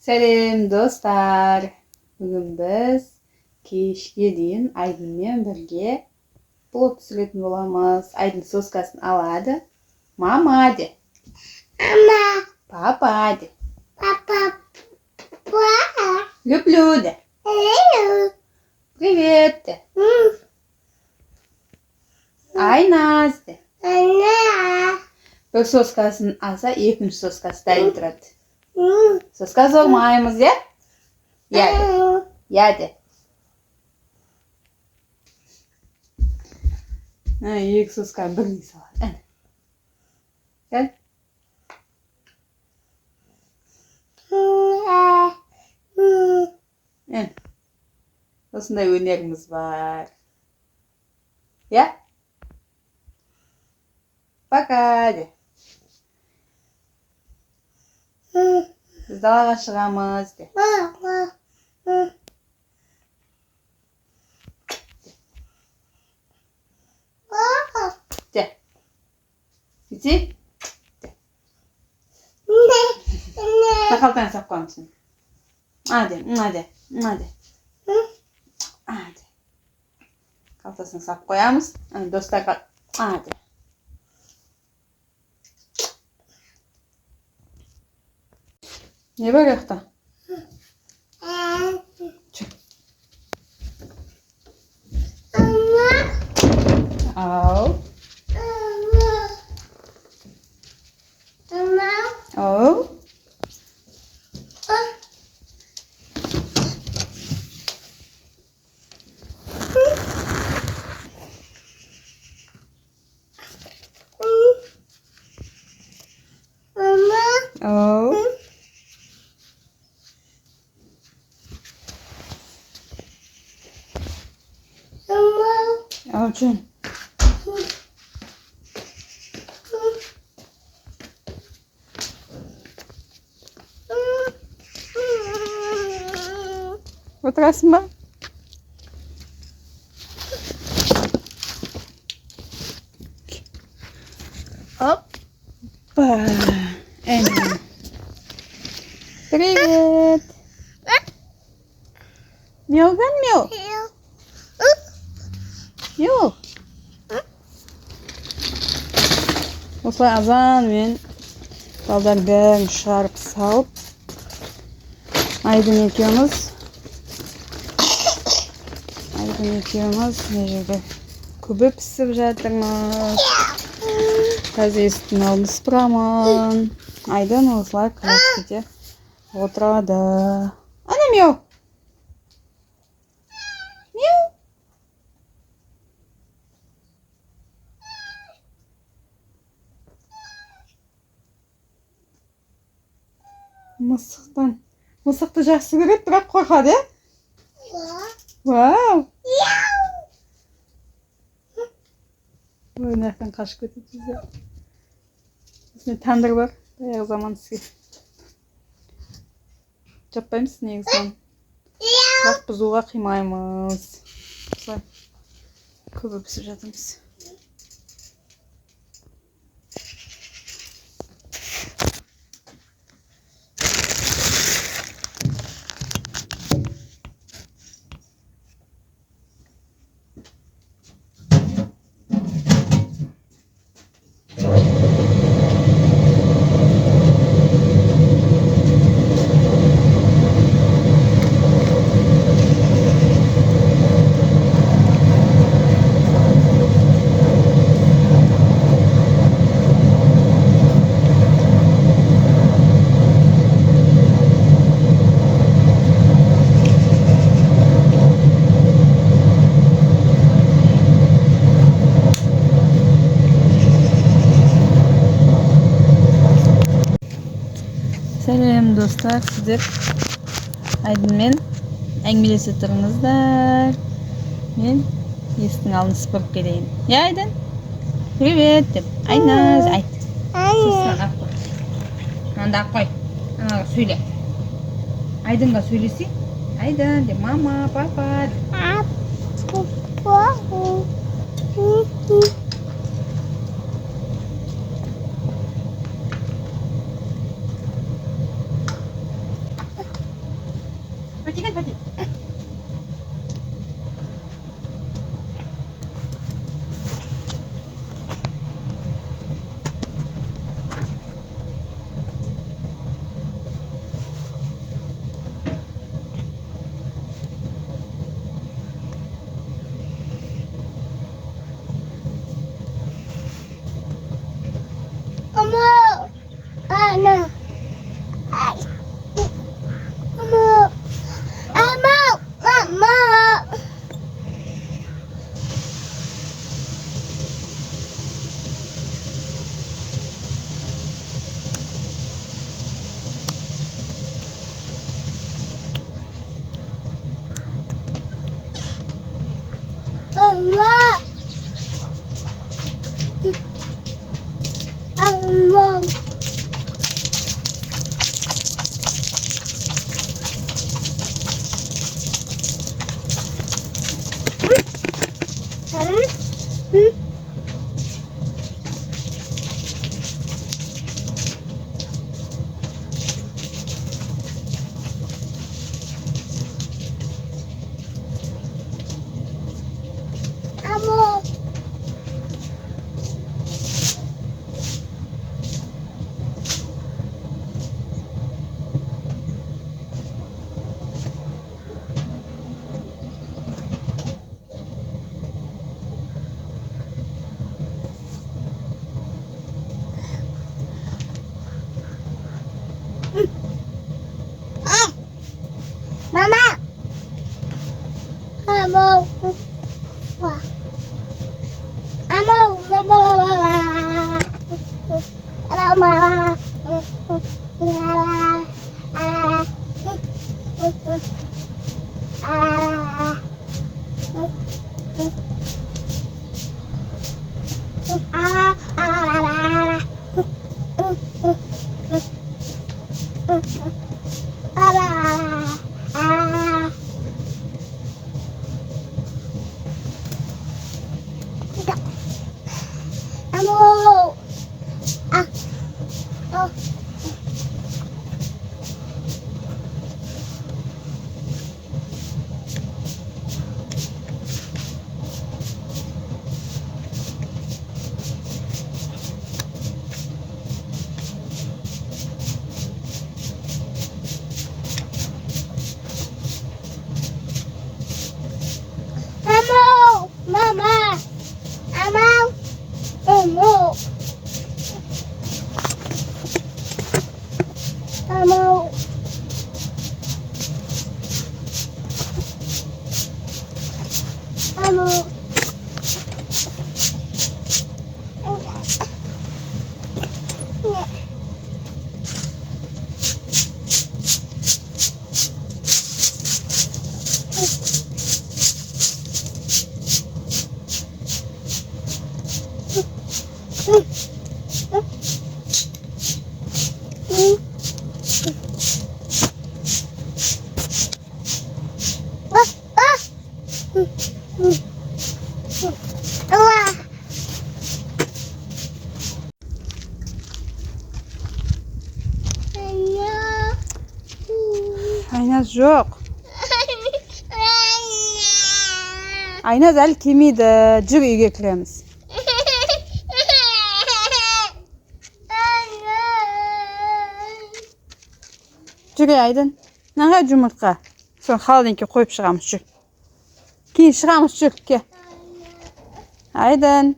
Selam dostlar. Bugün biz kechga deyin Aydınмен birge blog түсіретін bolamız. Aydın soskaсын aladi. Mama de. Мама, Papa de. папа, папа, Люблю de. Привет de. Aynaz de. Anne, Bir soskaсын alsa ikinci soskası dayın тұрады. Soskası olmayımız ya? Ya de. Ya de. Екі сосканы біріне салады. Gel. Осындай өнеріміз бар. Ya? Пока de. Biz далаға шығамыз de. De. Bitti? De. Қалтаңа салып қоймын. Hadi, hadi, hadi. Hadi. Қалтасына салып қоямыз. Достарға, hadi. Не бар жақта? Чү. Ау. Ау. Ау. Ау чүн. Отырасың ба? Опа. Әне. Привет. Мяуган мяу. Мяу. Осылай азанмен балдардың шығарып салып Aydın екеуміз мына жерде күбі пісіп жатырмыз. Қазір есіктің алдын сыпырамын. Aydın осылай кроватьте отырады. Ана мяу. Мяу. Мысықты жақсы көреді, бірақ қорқады, е? Вау! Ой, мынаяқтан қашып кетеді бізде. Осындай тандыр бар, баяғы заман сізге. Жаппаймыз негізінен. Бірақ бұзуға қимаймыз. Осылай көбі пісіп жатырмыз. Selam dostlar, sizler Aydınмен әңгімелесіп тұрыңыздар. Мен есіктің алдын сыпырып келейін. Я, Aydın? Привет деп. Aynaz, айт. Сысыраға қой. Мында қой. Анаға сөйле. Aydınға сөйлесей. Aydın деп. Мама, папа. Hadi. Ama. Ana. Ay. Ama. Ama. Mama. Allah. Allah. Ama. Mama. Ama. Wah. Ama. Mama. Amo. Ah. Oh. Amo. Mama. Amo. Amo. Amo. Amo. Allah. Ayah. Aynaz yok. Aynaz el kimiydi? Cır iyi getiremiz. Cır aydın. Ne cumurtqa? Son xaldinki koyup çıqamız cır. Keyin çıqamız cır ke. Aydın.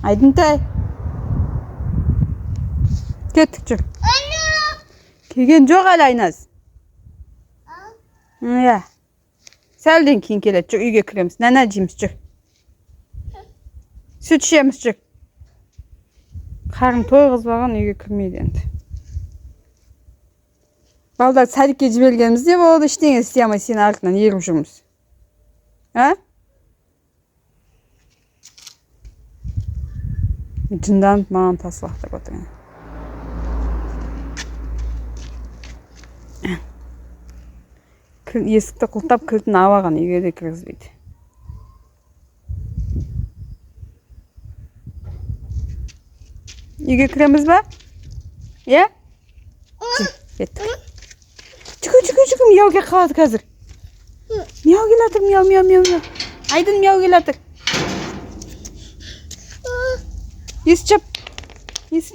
Aydın tay. Kettik cır. Kelgen жоқ әлі Aynaz. Ya. Сәлден кейін келеді. Жүр, үйге кіреміз. Нәнә жейміз, жүр. Сүт ішеміз, жүр. Қарын тойғызбаған үйге кірмейді енді. Балдар садикке жібергенімізде болды, ештеңе істей алмай сенің артынан еріп жүрміз. А? Жынданып маған таслақтап отырған. Есікті құлтап кілтін алған, үйге де кіргізбейді. Үйге кіреміз ба? Е? Кеттік. Çıkı miyav ke kaldı hazır. Miyav gelatık miyav. Aydın miyav gelatık. Есі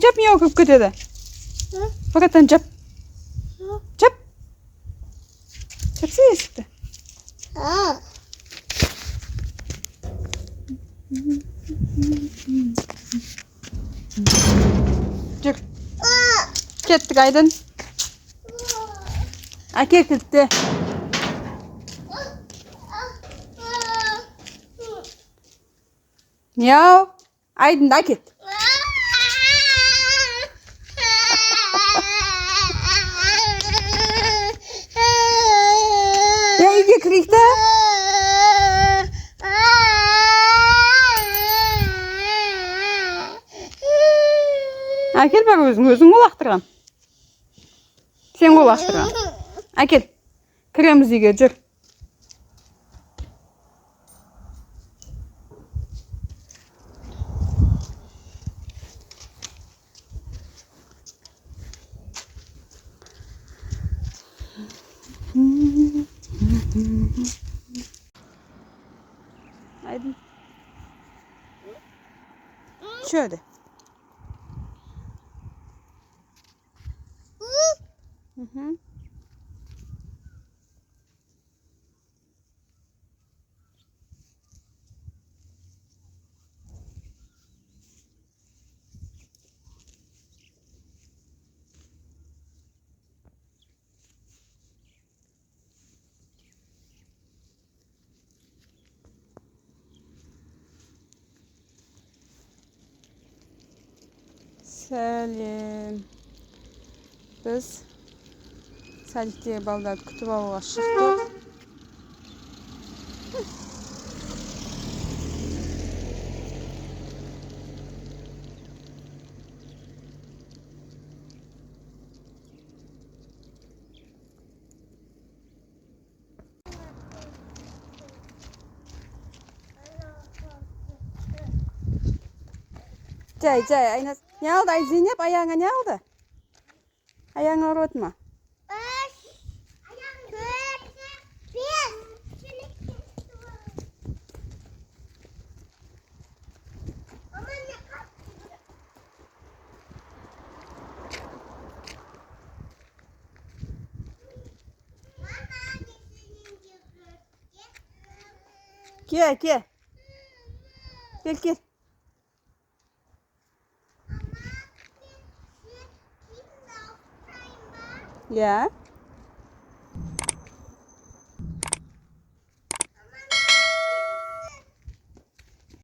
жап miyav kıp kötede. Fakatan jap. Çapsa esікti. Çık. Kettik Aydın. Ake kıldı. Miyav. Aydın da ket. Ya iyi kırıkta. Akel bak özün olaktırgan. Sen olaktırgan. Akel. Kiremiz uyga jür. Aydın. Şöyle. Hı. Selim. Biz Salik'te ballar kütüp alığa çıktık. Cay ayna. Ne oldu ay Zeynep ayağına ne oldu? Ayağını orotma. Gel. Gel. Ya.